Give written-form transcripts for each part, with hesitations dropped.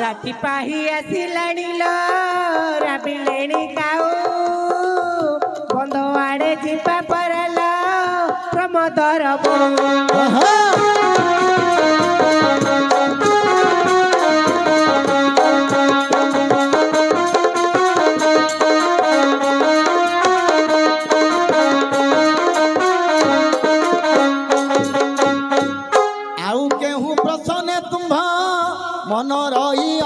राति पाही आसिलाणी लो राबिलेणी काऊ बंद आड़े जीवा परल प्रमोदर मन रही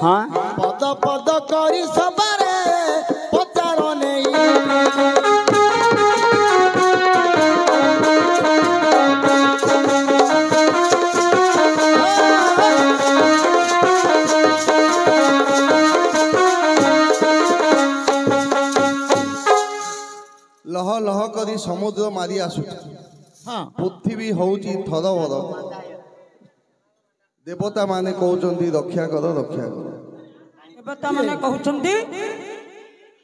हाँ पद पद करी सबरे पचार नहीं लह लह करी समुद्र मारी आसु हाँ पृथ्वी होची थरवर देवता माने कहउचंदी रक्षा कर देवता माने कहउचंदी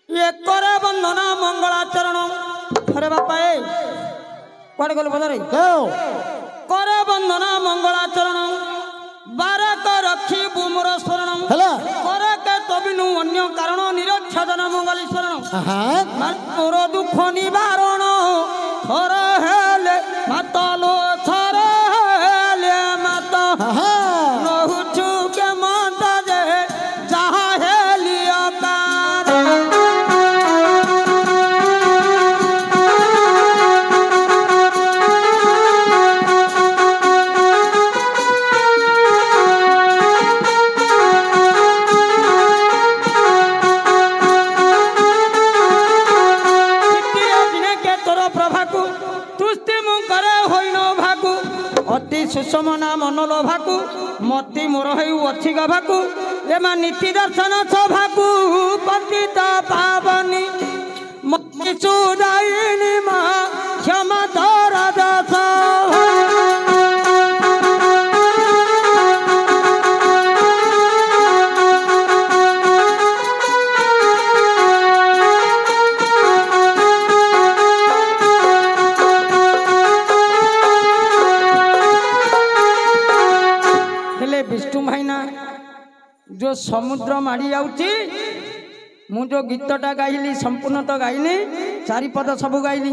ये करे वंदना मंगलाचरण अरे बापा ए कोड गल बदरे करे वंदना मंगलाचरण बारक रखी बुमर शरण करे के तबिनु अन्य कारण निरक्षजन मंगल शरण मोर दुख निवारण थर हेले मातलो थर हेले माता नहुचु के माता जे जहाँ हेलियो कार सुषमना मनोलोभाकु मति मोर हेउ अछि गभाकु एमा नीति दर्शन सभाकु पतित पावनी मति सुदायिनी मा क्षमा तोर दास विष्णु भाईना जो समुद्र माड़ी जाऊँगी मु जो गीतटा गाइली संपूर्ण तो गाइनी चारिपद सब गाइली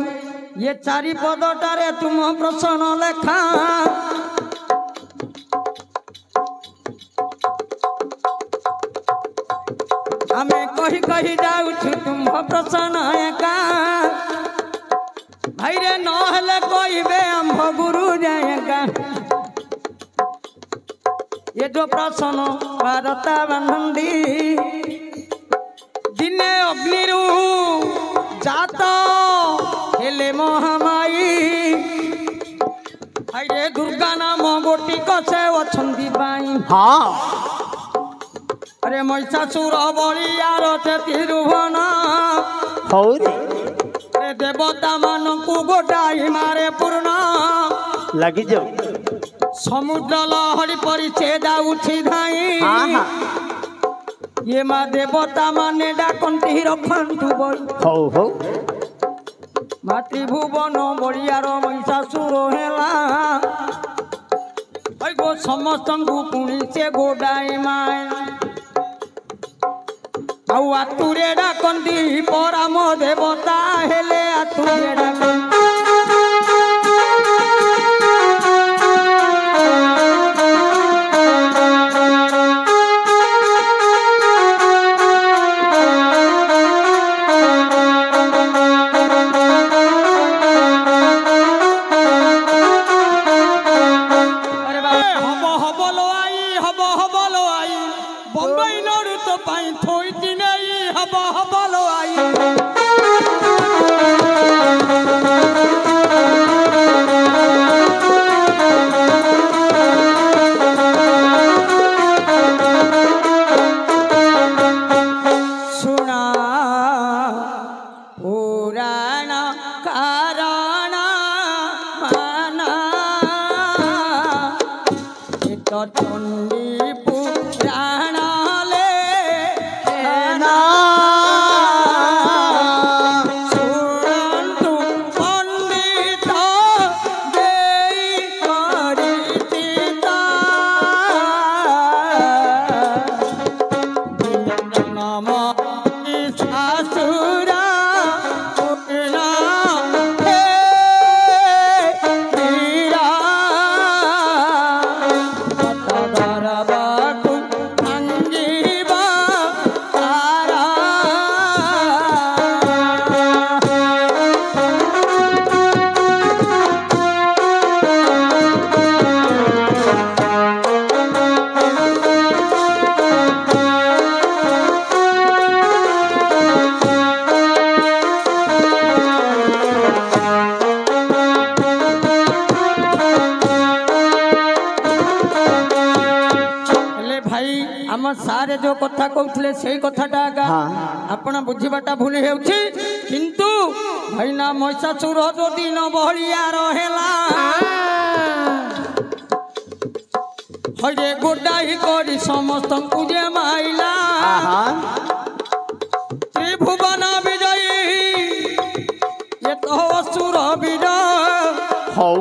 ये चारिपदटारे तुम प्रश्न लेखा आमे कही कही जाऊँ तुम प्रश्न एका भाई रे नहले कहबे आंभ गुरु जाएगा ये जो प्रश्न भारता बंधी दिने अग्निरु जात हेले महामाई आइरे दुर्गा नाम गोटी कसे अछंदी बाई हाँ अरे महिषासुर बलियार से तिरुवन अरे देवता मान को गोटाई मारे पूर्ण लगी जाओ समुद्र लहरी परिचेदा उठी धाई ये माँ देवता माने डाकंती रखंतु बई मातृभुवन बलियार महिषासुर हेला गो समस्त पुणी से गोडाई माए आउ आतुरे डाकंती पराम देवता हेले आतुरे डाकंती भाई आम सारे जो कथा कहते से कथाटा आगा आपण बुझाटा भूल होउछि किंतु भाई ना महिषासुर जो दिन बहलिया रहेला हरे गोडाई करी समस्त जे माइला त्रिभुवन विजयी ये तो असुर विजय हौ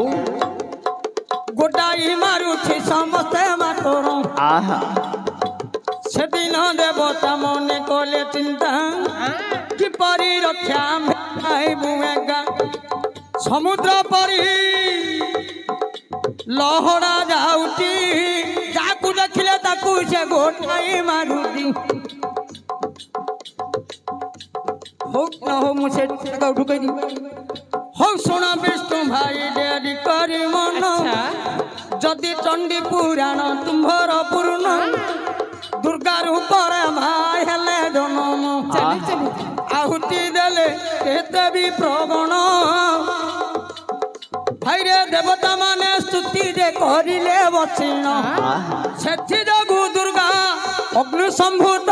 गोडाई मारुछि समस्ते मातर से दिन देवता मने कले चिंता किपरि रक्षा बुएगा समुद्र परी लहरा जाउची जाकू देखिले ताकू से गोटाई मारुती हो न हो मुझे ढुके दी हो सुना विष्णु भाई डेरी करी मन जदि चंडी पुराण तुम्हार पूर्ण दुर्गा रूप भाई हेले जनम आहुति देले केते भी प्रगण भाई रे देवता माने स्तुति जे करिले बचिन सेथि जगु दुर्गा अग्नि संभूत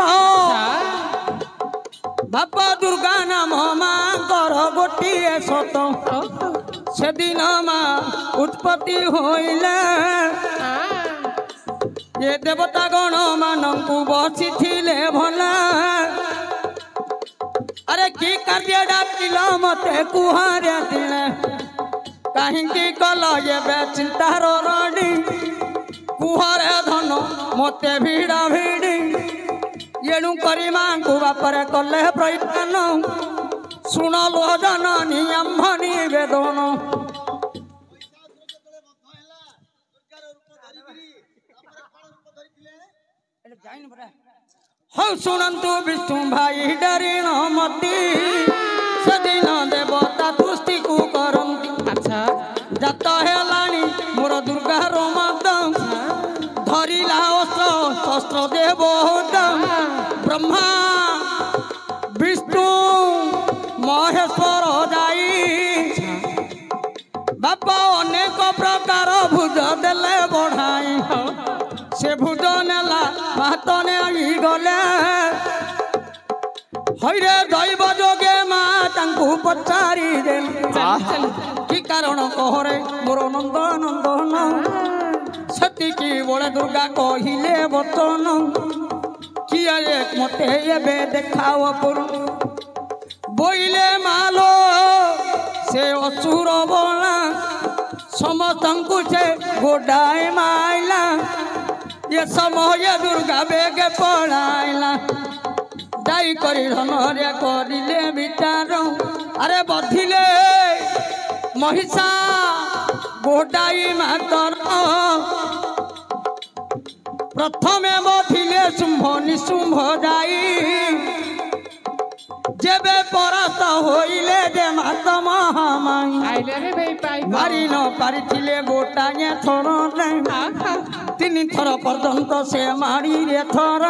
बापा दुर्गा नाम माँ कर गोटिए सत से दिन माँ उत्पत्ति होइले ये देवता गण मानंकु बसी थिले भला अरे की कार्य डाकिल मते कुहारे दिले कहीं कल ये चिंतार रडी कुहारे धन मते भिड़ा भिड़ी येणु करी माँ को बापर कले प्रयत्न शुण लो जननी आम्भ निवेदन हौ शुणु विष्णु भाई डरी मती सदिन देवता तुष्टि को करती अच्छा जात हेलानी मोर दुर्गा मद धरिला अस्त्र शस्त्र देव ब्रह्मा विष्णु महेश्वर जाई बापा अनेक प्रकार भुज देले बढ़ाई से भुज नेला मातने गले हईरे दैव जोगे माँ तांकु पचारि कि कारण कहरे मोर नंद नंदन सतीकी बड़े दुर्गा कहिले बचन किए एक मते एबे देखाओ पुरु बोइले मालो से असुर बला समस्तंकु से गोडाए माइला ये समय दुर्गा बेग पड़ाइला दाई करी धनरिया करिले विचार अरे बधिले महिषा गोडाई मातर प्रथमे बधिले शुंभ निशुंभ जाई जेबे परास्त होइले जे मात महामाई मारी न पारिथिले गोटाए थर तीन थर पर्यंत से मारी रे थर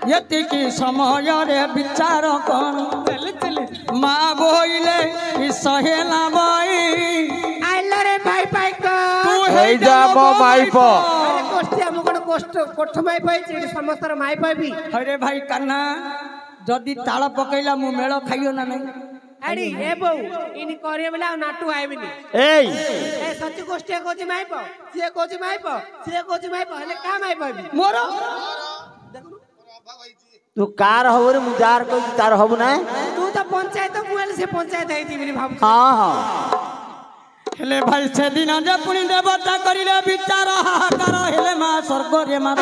यतिकी समय रे विचार कर माँ बोइले सहेला बई आइलो रे भाई भाई को तू हेई जा मो माइप कोष्ठी हम कोन कोठ माई पाई जे समस्तर माई पाबी अरे भाई कान्हा जदि ताल पकैला मु मेल खाइयो ना नहीं अड़ी ए बौ इनी करे बेला नाटू आइबिनी एई ए सच्ची कोष्ठी कोजी माइप से कोजी माइप हले का माई पाबी मोर तू कार हो रे मुजार को तार होब ना तू तो पंचायत मुएल से पंचायत आइती बिनी भाब हां हां हेले भाई से दिन जे पुनी देवता करिले विचार हाहाकार हेले मां स्वर्ग रे मात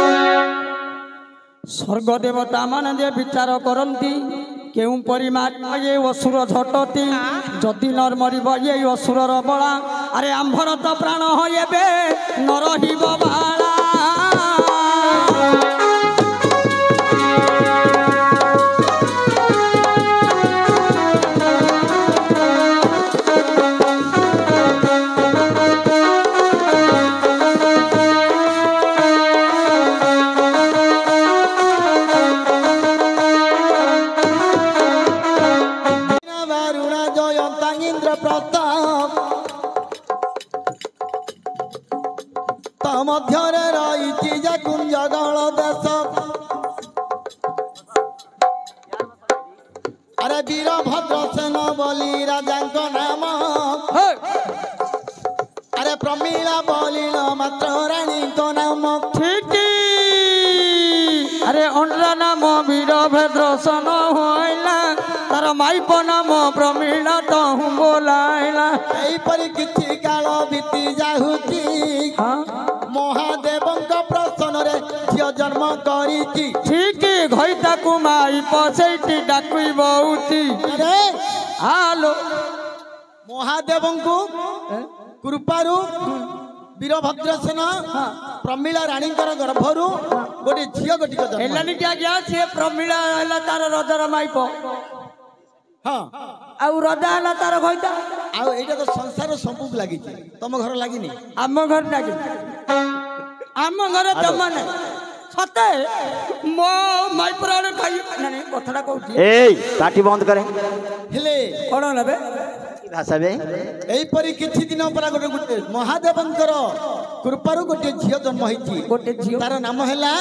स्वर्ग देवता मान जे विचार करंती केउ परिमात्मा ये असुर झटती जदि नर मरिब ये असुर र बळा अरे आंभर तो प्राण होयबे न रहिब बाळा ମଧ୍ୟରେ ଭଦ୍ରସେନ ବୋଲି ରାଜାଙ୍କ ନାମ ହେ, ଆରେ ପ୍ରମିଳା ବୋଲିଲ ମାତ୍ର ରାଣୀଙ୍କ ନାମ ଠିକ আরে অন্ধ্রা নাম বীর ভদ্রসন হইলা তার মাইপ নাম প্রমীলা তহু বোলাইলা এইপରି କିଛି କାଳ ବିତି ଯାଉଛି ମହାଦେବଙ୍କ ପ୍ରସନ୍ନରେ ଝିଅ ଜନ୍ମ କରିଛି ঠিক ঘইতাকু মাইপ সেইটি ডাকুই বউতি ଆରେ আলো ମହାଦେବଙ୍କୁ କୃପାରୁ ବୀରଭଦ୍ରସେନ ପ୍ରମିଳା ରାଣୀଙ୍କର ଗର୍ଭରୁ ଗୋଟେ ଝିଅ ଗୋଟିକ ଜନ୍ମ ହେଲାନି କି ଆଜ୍ଞା ସେ ପ୍ରମୀଳା ହେଲା ତାର ରଜାର ମାଇପ ହଁ ଆଉ ରଜା ହେଲା ତାର ଘଇତା ଆଉ ଏଇଟା ତ ସଂସାର ସମ୍ପୂର୍ଣ୍ଣ ଲାଗିଛି ତମ ଘର ଲାଗିନି ଆମ ଘର ଲାଗି ଆମ ଘର ଜମା ନାହିଁ ସତେ ମୋ ମାଇପର ଆଡେ ଖାଇ ନାଇଁ କଥାଟା କହୁଛି এই পাটি বন্ধ করে ହେଲେ କଣ ହେଲା ବେ কি ভাষা বে এইপରି କିଛି ଦିନ ପରେ ଗୋଟେ ମହାଦେବଙ୍କର କୃପାରୁ ଗୋଟେ ଝିଅ ଜନ୍ମ ହେଇଛି ଗୋଟେ ଝିଅ ତାର ନାମ ହେଲା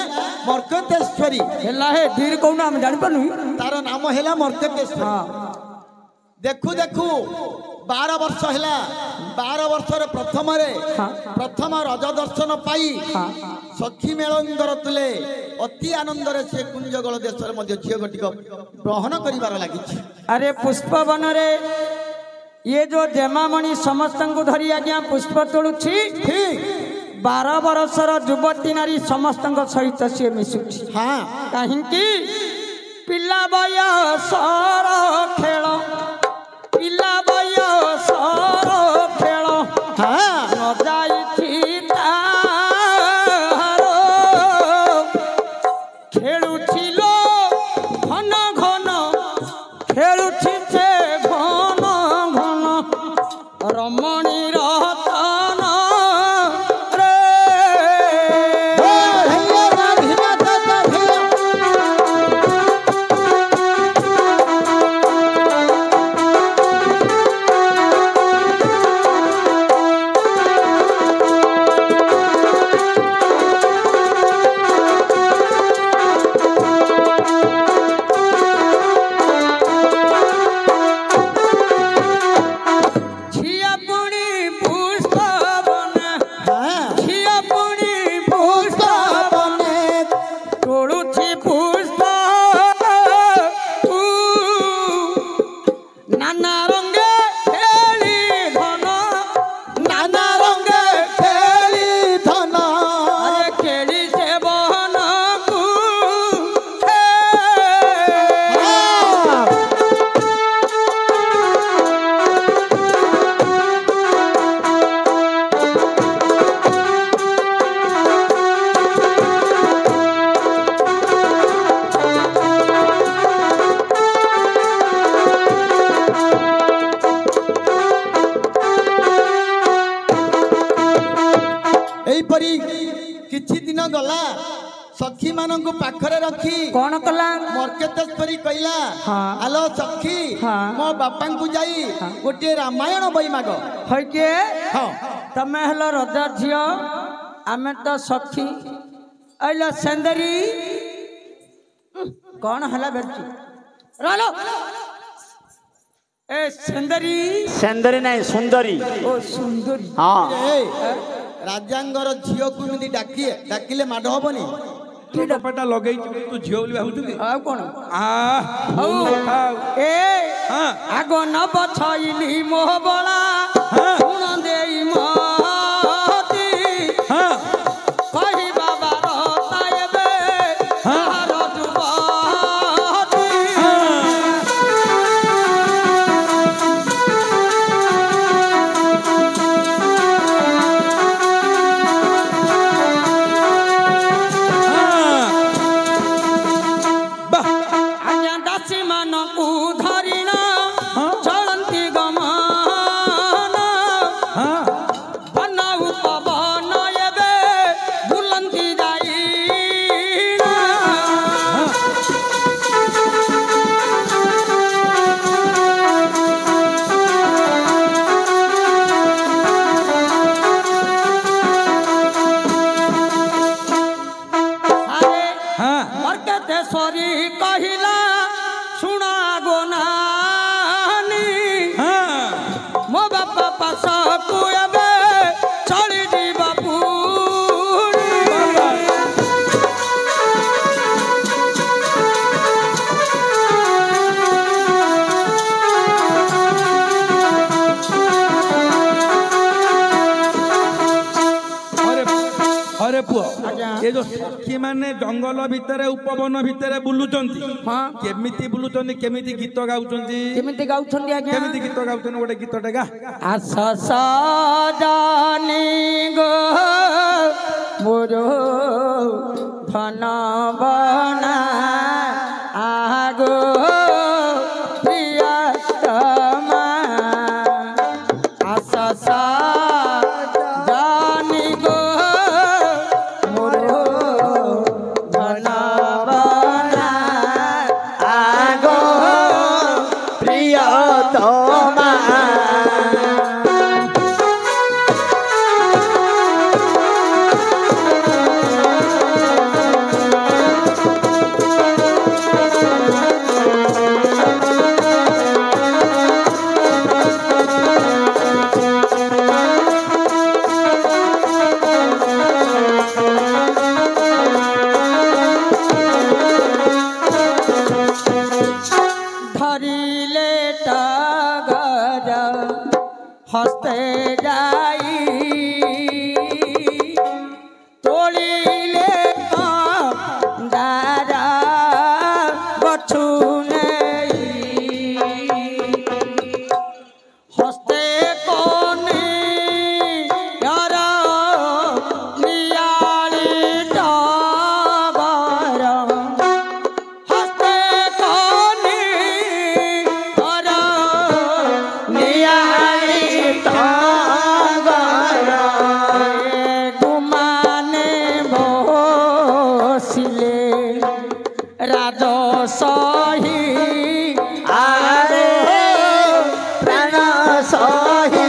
ମର୍କତେଶ୍ୱରୀ ହେଲା ହେ ଧୀର କହୁନା ଆମେ ଜାଣିପାରୁନୁ ତାର ନାମ ହେଲା ମର୍କତେଶ୍ୱରୀ ହଁ ଦେଖୁ ଦେଖୁ 12 ବର୍ଷ ହେଲା 12 ବର୍ଷର ପ୍ରଥମ ରଜ ଦର୍ଶନ ପାଇ ସଖୀ ମେଳଙ୍କର ତୁଲେ ଅତି ଆନନ୍ଦରେ ସେ କୁଞ୍ଜଗଳ ଦେଶରେ ମଧ୍ୟ ଝିଅ ଗୋଟିକ ଗ୍ରହଣ କରିବାର ଲାଗିଛି ଆରେ ପୁଷ୍ପବନରେ ये जो जेमामणि समस्त धरी आज्ञा पुष्प तोलुछि ठीक 12 वर्षर युवती नारी समस्त सहित सी मिशुछि हाँ कहीं पिला बयसर खेल पिला बयसर खेल हाँ न जाइछि खेलुछिलो घन घन खेलुछि से घन घन रमणी रतन रे किछि दिन गला सखी मानंकु पाखरे रखी कौन कला मर्कतेश्वरी कहला हाँ। आलो सखी हाँ। मो बापांकु जाई गोटे रामायण बई माग है के हाँ तमे हलो रजा झियो आमे तो सखी अइला सेंदरी कौन हला बेटी रालो ए सेंदरी सेंदरी नहीं सुंदरी ओ सुंदरी हाँ ए राजांगर झियो को मिदी डाकिले माड हबनी तू कपटा लगई तू झियो बोली भाबुछु कि आ कौन हौ ए हाँ। आगो न बछइली मोह बोला सुन देई मती हां कही बाबा रतायबे हार जुबती वाह आज्ञा दासी मानकु धरिना चलंती गमान हां बनाऊ पवन एबे बुलंदी जाईना अरे हां मर्कतेश्वरी कहिला सुना गो नानी ପାଶକୁ ଏବେ ଚଳି ଯିବା ପୁରୀ अरे पुओ ये जो सखी माने जंगल भितरे उपवन भितरे बुलुचंती हाँ केमिति बुलुचंती केमिति गीत गाउचंती केमिति गाउछन्ती आज्ञा केमिति गीत गाउचंती गोटे गीतटे गा आस सजनी गो मोरो धन बना आगो प्रियतमा आस सजनी गो मोरो धन बना आगो प्रियतमा धरिले टगर हस्ते जाई तोलिले दारा गछु नेई हस्ते कोनी यार नियाली टगर हस्ते कोनी और नियाली टगर गुमाने बसिले राजसही आरे प्राण सही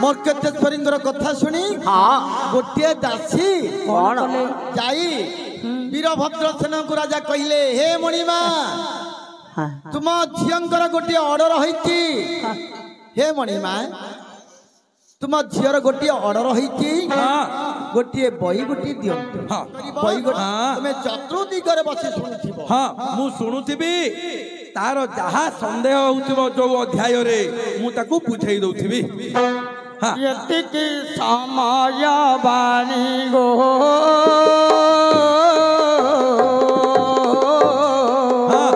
मोर केतेश्वरींकर कथा शुणी हाँ गोटे दासी कौन जाई वीरभद्र सेन को राजा कहले हे मणिमा तुम झींकर गोटे ऑर्डर होईची हे मणिमा तुम झीर गोटे ऑर्डर होईची हाँ गोटे बही गोटे दियंतु हाँ बही गोटे हाँ। तुमे चतुर्दिगरे बसी शुणुथिबो हाँ मु शुणुथिबी तार जहा संदेह होउथिबो जो अध्याय रे मु ताकू बुझाई दउथिबी हाँ यतिकी समय बाणी गो हाँ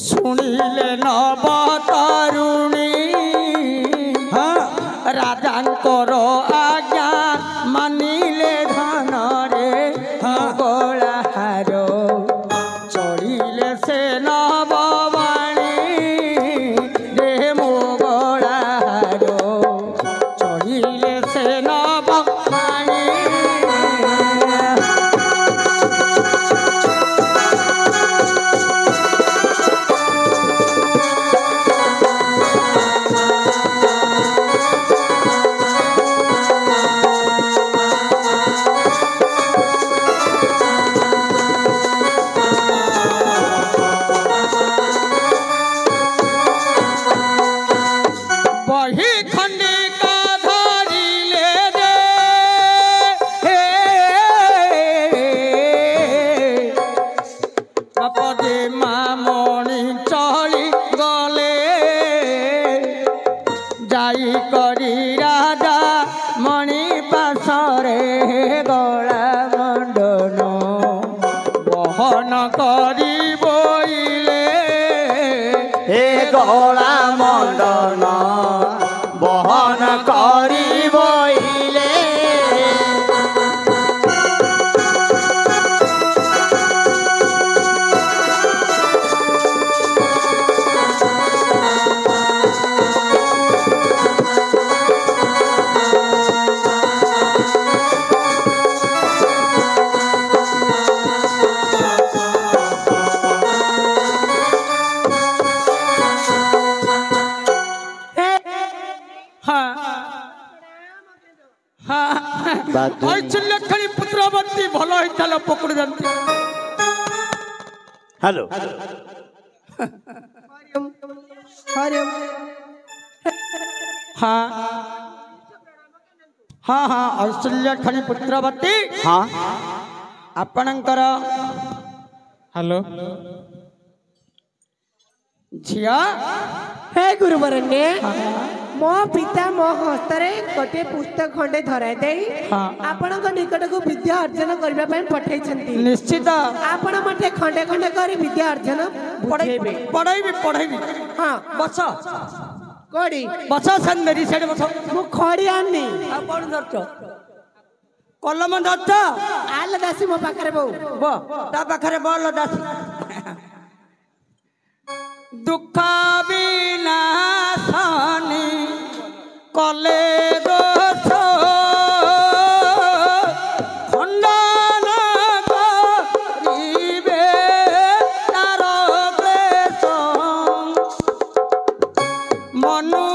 शुणिले नव तरुणी हाँ राजांकर आज्ञा मानिले धन रे गोलाहार चढ़िले से नववाणी रे मोगलाहार चढ़िले से नववाणी बही खंडिका धरिले रे कपदे मामणि चली गले जाई करी राजा मणि पाशरे गला मंडन बहन करी बोइले हे गला मंडन बहन करी बहिले ଐଶ୍ୱଲ୍ୟଖଣି ପୁତ୍ରବତୀ ଭଲ ହେଇଥାଲ ପକୁଡ଼ି ଯାନ୍ତି। हेलो हरिओम हाँ हाँ हाँ ଐଶ୍ୱଲ୍ୟଖଣି ପୁତ୍ରବତୀ हाँ ଆପଣଙ୍କର हेलो ଝିଅ हे गुरुवरण्य मो पिता मो हस्तरे गोटे पुस्तक खंडे धराई देई हाँ। आपणक निकट को विद्या अर्जन करबा पई पठाइछंती। निश्चित आपण मते खंडे खंडे करी विद्या अर्जन बुझेबे। पढ़ाई हां बस कोडी बस सन्दरी सेठ बस मु खड़ी आनी ଆପଣ ଧରିଛ କଲମ ଧରିଛ आल दासी मो पाखरे बहु ବ ତା ପାଖରେ ବଲ ଦାସି ଦୁଃଖ ବିନାଶନି କଲେ ଦୋଷ ଖଣ୍ଡନ କରିବେ ତାର କ୍ଲେଶ ମନୁ